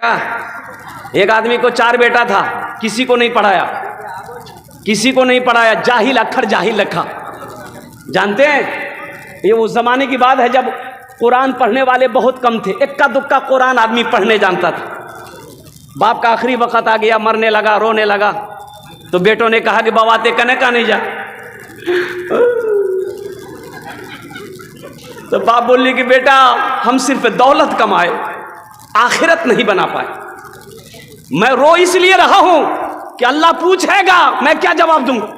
एक आदमी को 4 बेटा था, किसी को नहीं पढ़ाया, किसी को नहीं पढ़ाया, जाहिल अक्खर जाहिल रखा। जानते हैं ये उस जमाने की बात है जब कुरान पढ़ने वाले बहुत कम थे, इक्का दुक्का कुरान आदमी पढ़ने जानता था। बाप का आखिरी वक्त आ गया, मरने लगा, रोने लगा, तो बेटों ने कहा कि बवाते कने का नहीं जा। तो बाप बोली कि बेटा हम सिर्फ दौलत कमाए, आखिरत नहीं बना पाए। मैं रो इसलिए रहा हूं कि अल्लाह पूछेगा, मैं क्या जवाब दूंगा।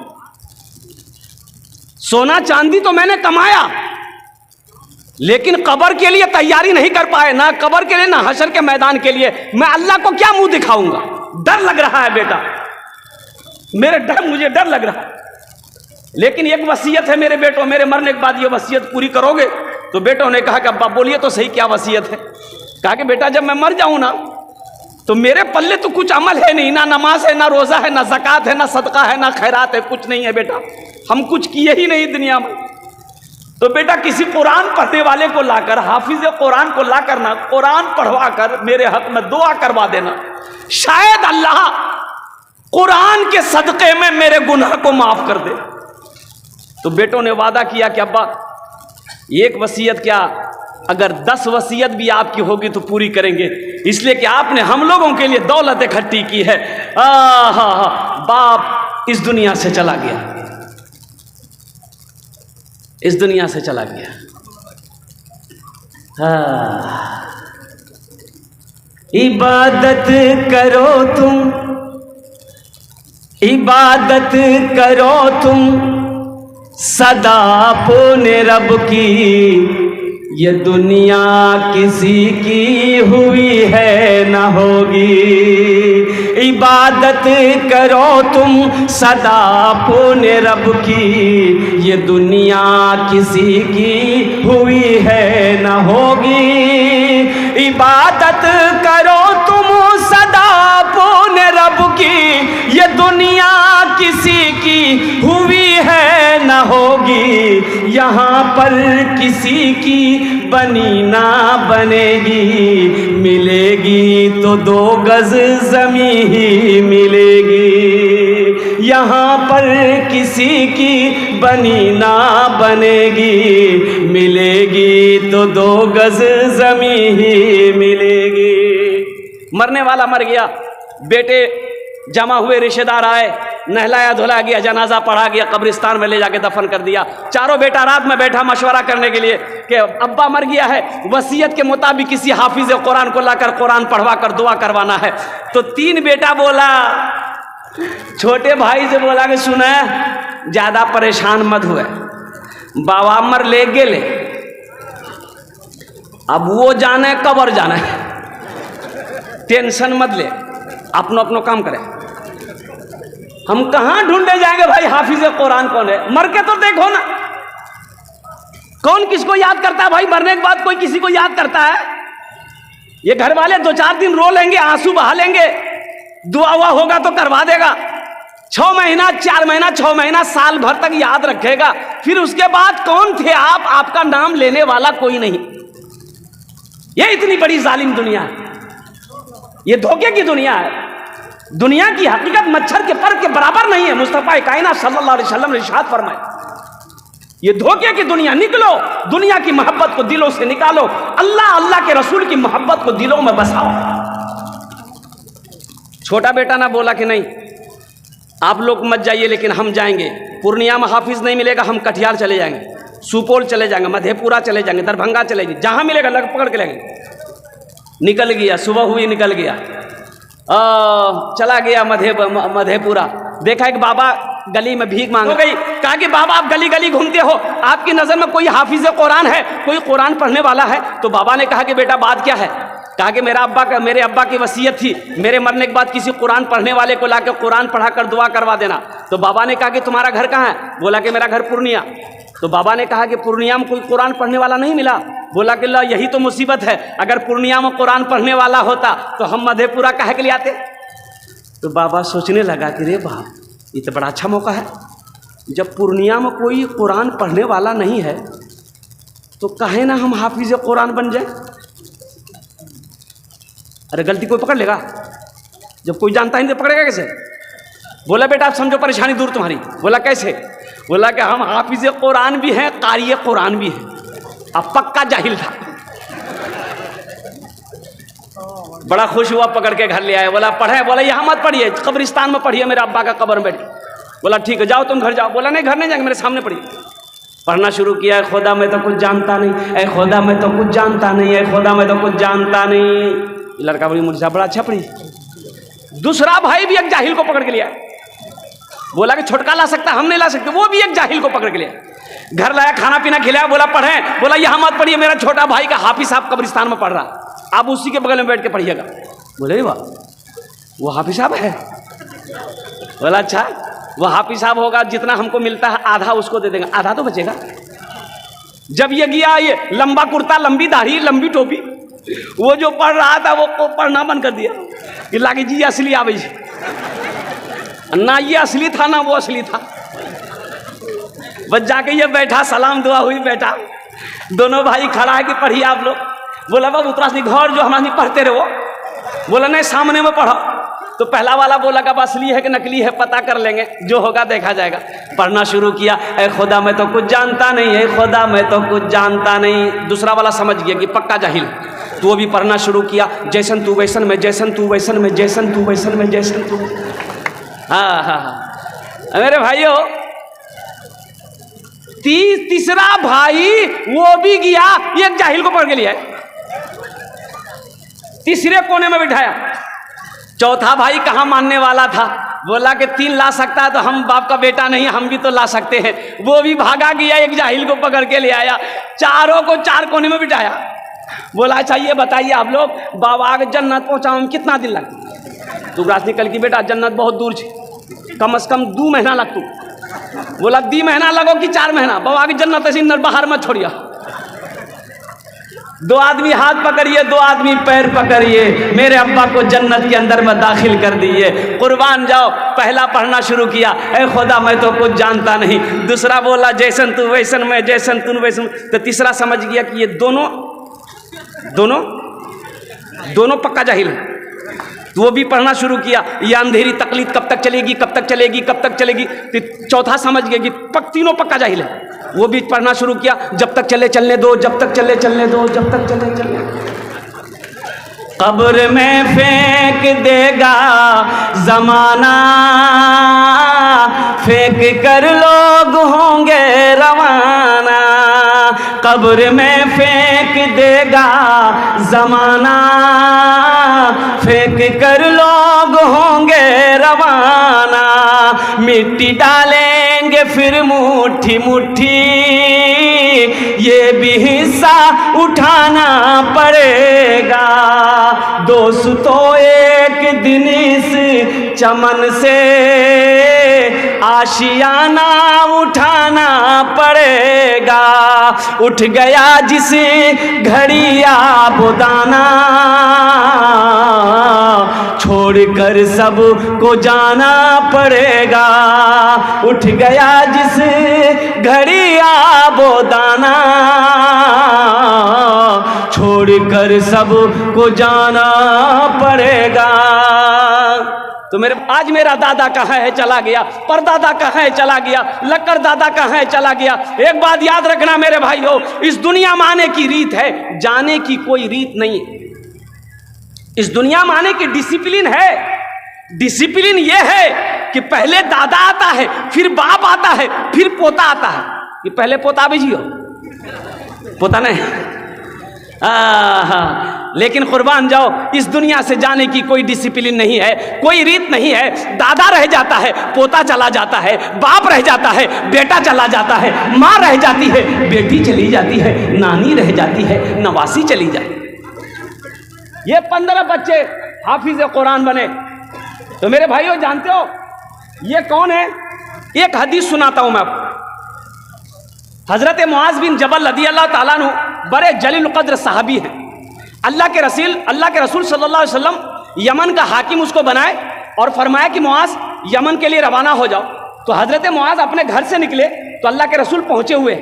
सोना चांदी तो मैंने कमाया, लेकिन कब्र के लिए तैयारी नहीं कर पाए, ना कब्र के लिए ना हशर के मैदान के लिए। मैं अल्लाह को क्या मुंह दिखाऊंगा। डर लग रहा है बेटा, मुझे डर लग रहा है। लेकिन एक वसीयत है मेरे बेटों, मेरे मरने के बाद ये वसीयत पूरी करोगे। तो बेटों ने कहा कि अब्बा बोलिए तो सही क्या वसीयत है। कहा कि बेटा जब मैं मर जाऊं ना तो मेरे पल्ले तो कुछ अमल है नहीं, ना नमाज है, ना रोजा है, ना ज़कात है, ना सदका है, ना खैरात है, कुछ नहीं है बेटा, हम कुछ किए ही नहीं दुनिया में। तो बेटा किसी कुरान पढ़ने वाले को लाकर, हाफिज कुरान को लाकर ना कुरान पढ़वा कर मेरे हक में दुआ करवा देना, शायद अल्लाह कुरान के सदक़े में मेरे गुनाह को माफ कर दे। तो बेटों ने वादा किया कि अब्बा एक वसीयत क्या, अगर 10 वसीयत भी आपकी होगी तो पूरी करेंगे, इसलिए कि आपने हम लोगों के लिए दौलत इकट्ठी की है। बाप इस दुनिया से चला गया, इस दुनिया से चला गया। इबादत करो तुम, इबादत करो तुम सदा अपने रब की, ये दुनिया किसी की हुई है न होगी। इबादत करो तुम सदा अपने रब की, ये दुनिया किसी की हुई है न होगी। इबादत करो तुम सदा अपने रब की, ये दुनिया किसी की हुई है न होगी। यहाँ पर किसी की बनी ना बनेगी, मिलेगी तो 2 गज ज़मीं ही मिलेगी। यहाँ पर किसी की बनी ना बनेगी, मिलेगी तो 2 गज ज़मीं ही मिलेगी। मरने वाला मर गया, बेटे जमा हुए, रिश्तेदार आए, नहलाया धुलाया गया, जनाजा पढ़ा गया, कब्रिस्तान में ले जाके दफन कर दिया। चारों बेटा रात में बैठा मशवरा करने के लिए कि अब्बा मर गया है, वसीयत के मुताबिक किसी हाफिज कुरान को लाकर कुरान पढ़वा कर दुआ करवाना है। तो 3 बेटा बोला, छोटे भाई से बोला कि सुना ज्यादा परेशान मत हुए, बाबा मर ले गेले, अब वो जाने कबर जाना है, टेंशन मत ले, अपनो अपनो काम करे। हम कहां ढूंढे जाएंगे भाई हाफिज कुरान कौन है, मर के तो देखो ना, कौन किसको याद करता है भाई, मरने के बाद कोई किसी को याद करता है। ये घर वाले 2-4 दिन रो लेंगे, आंसू बहा लेंगे, दुआ हुआ होगा तो करवा देगा, 6 महीना 4 महीना 6 महीना साल भर तक याद रखेगा, फिर उसके बाद कौन थे आप, आपका नाम लेने वाला कोई नहीं। ये इतनी बड़ी जालिम दुनिया है, ये धोखे की दुनिया है। दुनिया की हकीकत मच्छर के पर के बराबर नहीं है। मुस्तफा कायनात सल्लल्लाहु अलैहि वसल्लम ने इरशाद फरमाया, ये धोखे की दुनिया, निकलो दुनिया की मोहब्बत को दिलों से निकालो, अल्लाह अल्लाह के रसूल की मोहब्बत को दिलों में बसाओ। छोटा बेटा ना बोला कि नहीं आप लोग मत जाइए, लेकिन हम जाएंगे। पूर्णिया में हाफिज नहीं मिलेगा, हम कटिहार चले जाएंगे, सुपौल चले जाएंगे, मधेपुरा चले जाएंगे, दरभंगा चले जाएंगे, जहां मिलेगा लग पकड़ के लेंगे। निकल गया, सुबह हुई निकल गया, चला गया मधेपुरा। देखा एक बाबा गली में भीख मांग गई, कहा कि बाबा आप गली गली घूमते हो, आपकी नजर में कोई हाफिज कुरान है, कोई कुरान पढ़ने वाला है? तो बाबा ने कहा कि बेटा बात क्या है? कहा कि मेरे अब्बा की वसीयत थी, मेरे मरने के बाद किसी कुरान पढ़ने वाले को लाकर कुरान पढ़ाकर दुआ करवा देना। तो बाबा ने कहा कि तुम्हारा घर कहाँ है? बोला कि मेरा घर पूर्णिया। तो बाबा ने कहा कि पूर्णिया में कोई कुरान पढ़ने वाला नहीं मिला? बोला कि ला यही तो मुसीबत है, अगर पूर्णिया में कुरान पढ़ने वाला होता तो हम मधेपुरा काहे के लिए आते। तो बाबा सोचने लगा कि रे बाप, ये तो बड़ा अच्छा मौका है, जब पूर्णिया में कोई कुरान पढ़ने वाला नहीं है तो काहे ना हम हाफिज कुरान बन जाए। अरे गलती कोई पकड़ लेगा? जब कोई जानता ही नहीं तो पकड़ेगा कैसे? बोला बेटा आप समझो परेशानी दूर तुम्हारी। बोला कैसे? बोला कि हम हाफिज कुरान भी हैं, कारी कुरान भी हैं। अब पक्का जाहिल था। बड़ा खुश हुआ, पकड़ के घर ले आए। बोला पढ़े? बोला यहाँ मत पढ़िए, कब्रिस्तान में पढ़िए, मेरे अब्बा का कब्र में बैठिए। बोला ठीक है जाओ तुम घर जाओ। बोला नहीं घर नहीं जाएंगे, मेरे सामने पढ़िए। पढ़ना शुरू किया, खुदा मैं तो कुछ जानता नहीं, ऐ खुदा मैं तो कुछ जानता नहीं, ऐ खुदा मैं तो कुछ जानता नहीं। लड़का बोली मुझे बड़ा अच्छा पढ़ी। दूसरा भाई भी एक जाहिल को पकड़ के लिया। बोला कि छुटका ला सकता, हम नहीं ला सकते। वो भी एक जाहिल को पकड़ के लिया, घर लाया, खाना पीना खिलाया। बोला पढ़े? बोला यहाँ मत पढ़िए, मेरा छोटा भाई का हाफिज साहब कब्रिस्तान में पढ़ रहा, आप उसी के बगल में बैठ के पढ़िएगा। बोले वाह वो हाफिज साहब है? बोला अच्छा वो हाफिज साहब होगा, जितना हमको मिलता है आधा उसको दे देंगे, आधा तो बचेगा। जब ये गया, ये लंबा कुर्ता, लंबी दाढ़ी, लंबी टोपी, वो जो पढ़ रहा था वो पढ़ना बंद कर दिया। ये लागे जी असली आवे ना, ये असली था ना वो असली था। बस जाके ये बैठा, सलाम दुआ हुई, बैठा। दोनों भाई खड़ा है कि पढ़िए आप लोग। बोला बाबू उतरा घर जो हमारे पढ़ते रहे वो। बोला नहीं सामने में पढ़ो। तो पहला वाला बोला कि अब असली है कि नकली है पता कर लेंगे, जो होगा देखा जाएगा। पढ़ना शुरू किया, ऐ खुदा मैं तो कुछ जानता नहीं, ऐ खुदा मैं तो कुछ जानता नहीं। दूसरा वाला समझ गया कि पक्का जाहिल, तो वो भी पढ़ना शुरू किया, जैसन तू वैसन में, जैसन तू वैसन में, जैसन तू वैसन में, जैसन तू। हाँ मेरे भाइयों, तीसरा भाई वो भी गया, एक जाहिल को पकड़ के लिया, तीसरे कोने में बिठाया। चौथा भाई कहाँ मानने वाला था, बोला कि 3 ला सकता है तो हम बाप का बेटा नहीं, हम भी तो ला सकते हैं। वो भी भागा गया, एक जाहिल को पकड़ के ले आया, चारों को 4 कोने में बिठाया। बोला अच्छा ये बताइए आप लोग, बाबा के जन्नत पहुंचाओ में कितना दिन लगता? तू रात निकल की बेटा जन्नत बहुत दूर छे, कम से कम 2 महीना लगतू। बोला 2 महीना लगो कि 4 महीना? बाबा की जन्नत ऐसी बाहर मत छोड़िया। 2 आदमी हाथ पकड़िए, 2 आदमी पैर पकड़िए, मेरे अब्बा को जन्नत के अंदर में दाखिल कर दिए। कुर्बान जाओ। पहला पढ़ना शुरू किया, ऐ खुदा मैं तो कुछ जानता नहीं। दूसरा बोला जैसन तू वैसन में, जैसन तू वैसन। तो तीसरा समझ गया कि ये दोनों पक्का जाहिल है। तो वो भी पढ़ना शुरू किया, ये अंधेरी तकलीफ कब तक चलेगी, कब तक चलेगी, कब तक चलेगी। तो चौथा समझ गया कि तीनों पक्का जाहिल है। वो भी पढ़ना शुरू किया, जब तक चले चलने दो, जब तक चले चलने दो, जब तक चले चलने दो। कब्र में फेंक देगा जमाना, फेंक कर लोग होंगे रवाना। कब्र में फेंक देगा जमाना, फेंक कर लोग होंगे रवाना। मिट्टी डालेंगे फिर मुट्ठी मुट्ठी, ये भी हिस्सा उठाना पड़ेगा। दोस्तों एक दिन इस चमन से आशियाना उठाना पड़ेगा। उठ गया जिस घड़ी आबोदाना, छोड़कर सब को जाना पड़ेगा। उठ गया जिस घड़ी आबोदाना, छोड़कर सब को जाना पड़ेगा। तो आज मेरा दादा कहाँ है चला गया, परदादा कहाँ है चला गया, लक्कर दादा कहाँ है चला गया। एक बात याद रखना मेरे भाइयों, इस दुनिया में आने की रीत है, जाने की कोई रीत नहीं है। इस दुनिया में आने की डिसिप्लिन है। डिसिप्लिन ये है कि पहले दादा आता है, फिर बाप आता है, फिर पोता आता है। ये पहले पोता भेजियो, पोता नहीं। लेकिन कुर्बान जाओ, इस दुनिया से जाने की कोई डिसिप्लिन नहीं है, कोई रीत नहीं है। दादा रह जाता है, पोता चला जाता है, बाप रह जाता है, बेटा चला जाता है, माँ रह जाती है, बेटी चली जाती है, नानी रह जाती है, नवासी चली जाती है। ये 15 बच्चे हाफिज कुरान बने। तो मेरे भाइयों जानते हो ये कौन है? एक हदीस सुनाता हूं मैं आपको। हजरत मुआज बिन जबल रज़ी अल्लाह ताला अन्हु बड़े जलील कद्र सहाबी हैं। अल्लाह के रसूल सल्लल्लाहु अलैहि वसल्लम यमन का हाकिम उसको बनाए और फरमाया कि मुआज यमन के लिए रवाना हो जाओ। तो हजरत मुआज अपने घर से निकले तो अल्लाह के रसूल पहुंचे हुए,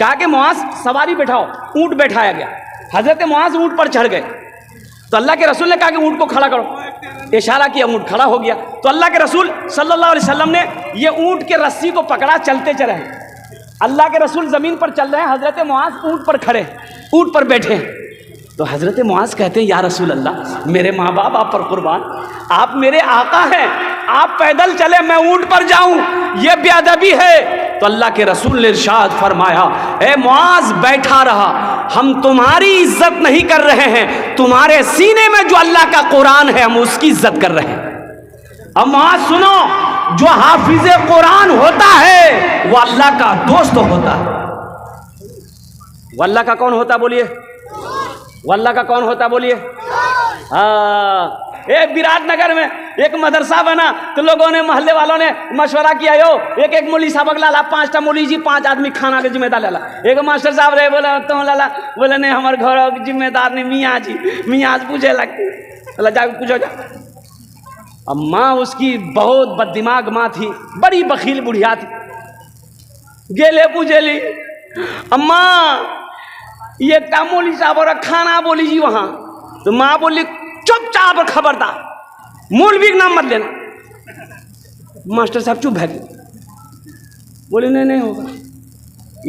कहा कि मुआज सवारी बैठाओ। ऊँट बैठाया गया, हजरत मुआज ऊँट पर चढ़ गए। तो अल्लाह के रसूल ने कहा कि ऊँट को खड़ा करो, इशारा किया, ऊँट खड़ा हो गया। तो अल्लाह के रसूल सल्लल्लाहु अलैहि वसल्लम ने ये ऊँट के रस्सी को पकड़ा, चलते चले हैं। अल्लाह के रसूल ज़मीन पर चल रहे हैं, हज़रत मुआज़ ऊँट पर खड़े, ऊँट पर बैठे हैं। तो हज़रत मुआज़ कहते हैं, या रसूल अल्लाह, मेरे माँ बाप आप पर कुर्बान, आप मेरे आका हैं, आप पैदल चले, मैं ऊँट पर जाऊं, ये बेअदबी है। तो अल्लाह के रसूल ने इरशाद फरमाया, ए मुआज़ बैठा रहा, हम तुम्हारी इज्जत नहीं कर रहे हैं, तुम्हारे सीने में जो अल्लाह का कुरान है हम उसकी इज्जत कर रहे हैं। अब मुआज़ सुनो, जो हाफिज कुरान होता है वो अल्लाह का दोस्त होता है। वो अल्लाह का कौन होता बोलिए? वो अल्लाह का कौन होता बोलिए? हाँ, एक विराटनगर में एक मदरसा बना तो लोगों ने, मोहल्ले वालों ने मशवरा किया, यो एक एक मौली साहब लाला, 5टा मौली जी, 5 आदमी खाना के जिम्मेदार लाला। एक मास्टर साहब रहे, बोला तुम लाला, बोले नहीं हमारे घर के जिम्मेदार नहीं, मियाँ जी। मियाँ पूछे लगती, बोला जाओ पूछो जा। अब माँ उसकी बहुत बददिमाग माँ थी, बड़ी बखील बुढ़िया थी। गेले पूछे ली, अम्मा ये मौली साहब और खाना बोली जी वहाँ। तो माँ बोली चुपचाप खबरदार, मौलवी का नाम मत लेना। मास्टर साहब चुप है, बोले नहीं होगा।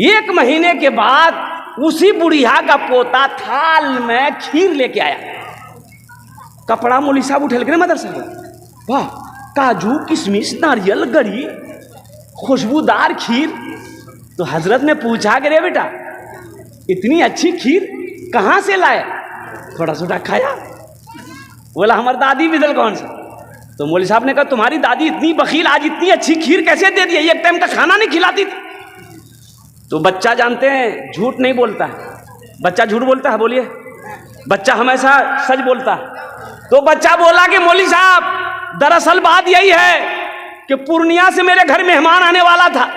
1 महीने के बाद उसी बुढ़िया का पोता थाल में खीर लेके आया। कपड़ा मौली साहब उठे लेके मदरसा में, वाह, काजू किशमिश नारियल गरी खुशबूदार खीर। तो हजरत ने पूछा कि रे बेटा इतनी अच्छी खीर कहाँ से लाए? थोड़ा सा खाया। बोला हमारी दादी बिदल कौन सा? तो मौलवी साहब ने कहा तुम्हारी दादी इतनी बखील, आज इतनी अच्छी खीर कैसे दे दी? 1 टाइम का खाना नहीं खिलाती थी। तो बच्चा जानते हैं झूठ नहीं बोलता है। बच्चा झूठ बोलता है? बोलिए, बच्चा हमेशा सच बोलता है। तो बच्चा बोला कि मौलवी साहब दरअसल बात यही है कि पूर्णिया से मेरे घर मेहमान आने वाला था,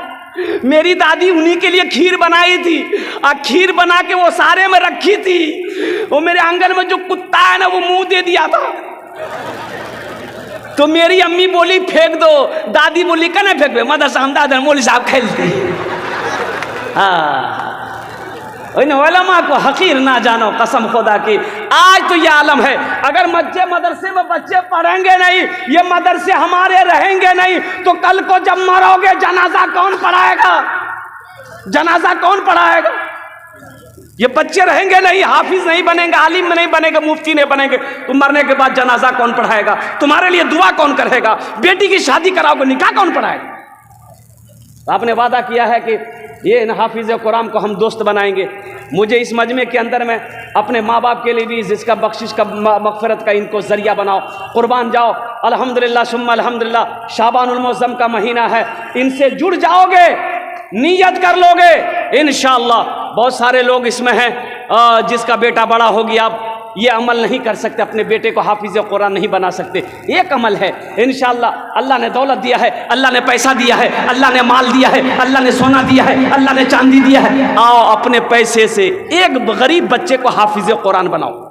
मेरी दादी उन्हीं के लिए खीर बनाई थी, और खीर बना के वो सारे में रखी थी, वो मेरे आंगन में जो कुत्ता है ना वो मुंह दे दिया था। तो मेरी अम्मी बोली फेंक दो, दादी बोली कने फेंक दे, मदरसा हम दादा मौलवी साहब खेलते। हाँ उलमा को हकीर ना जानो, कसम खुदा की। आज तो ये आलम है, अगर मदरसे में बच्चे पढ़ेंगे नहीं, ये मदरसे हमारे रहेंगे नहीं, तो कल को जब मरोगे जनाजा कौन पढ़ाएगा? जनाजा कौन पढ़ाएगा? ये बच्चे रहेंगे नहीं, हाफिज नहीं बनेंगे, आलिम नहीं बनेंगे, मुफ्ती नहीं बनेंगे, तो मरने के बाद जनाजा कौन पढ़ाएगा? तुम्हारे लिए दुआ कौन करेगा? बेटी की शादी कराओगे, निकाह कौन पढ़ाएगा? आपने वादा किया है कि ये इन हाफिज़ कुरान को हम दोस्त बनाएंगे। मुझे इस मजमे के अंदर में अपने माँ बाप के लिए भी जिसका बख्शिश का मग़फ़िरत का इनको ज़रिया बनाओ, कुर्बान जाओ। अल्हम्दुलिल्लाह सुम्मा अल्हम्दुलिल्लाह, शाबानुल मुअज़्ज़म का महीना है, इनसे जुड़ जाओगे, नीयत कर लोगे, इंशाअल्लाह। बहुत सारे लोग इसमें हैं जिसका बेटा बड़ा हो गया, आप ये अमल नहीं कर सकते, अपने बेटे को हाफिज़ कुरान नहीं बना सकते। एक अमल है इंशाअल्लाह, अल्लाह ने दौलत दिया है, अल्लाह ने पैसा दिया है, अल्लाह ने माल दिया है, अल्लाह ने सोना दिया है, अल्लाह ने चांदी दिया है। आओ अपने पैसे से एक गरीब बच्चे को हाफिज़ कुरान बनाओ।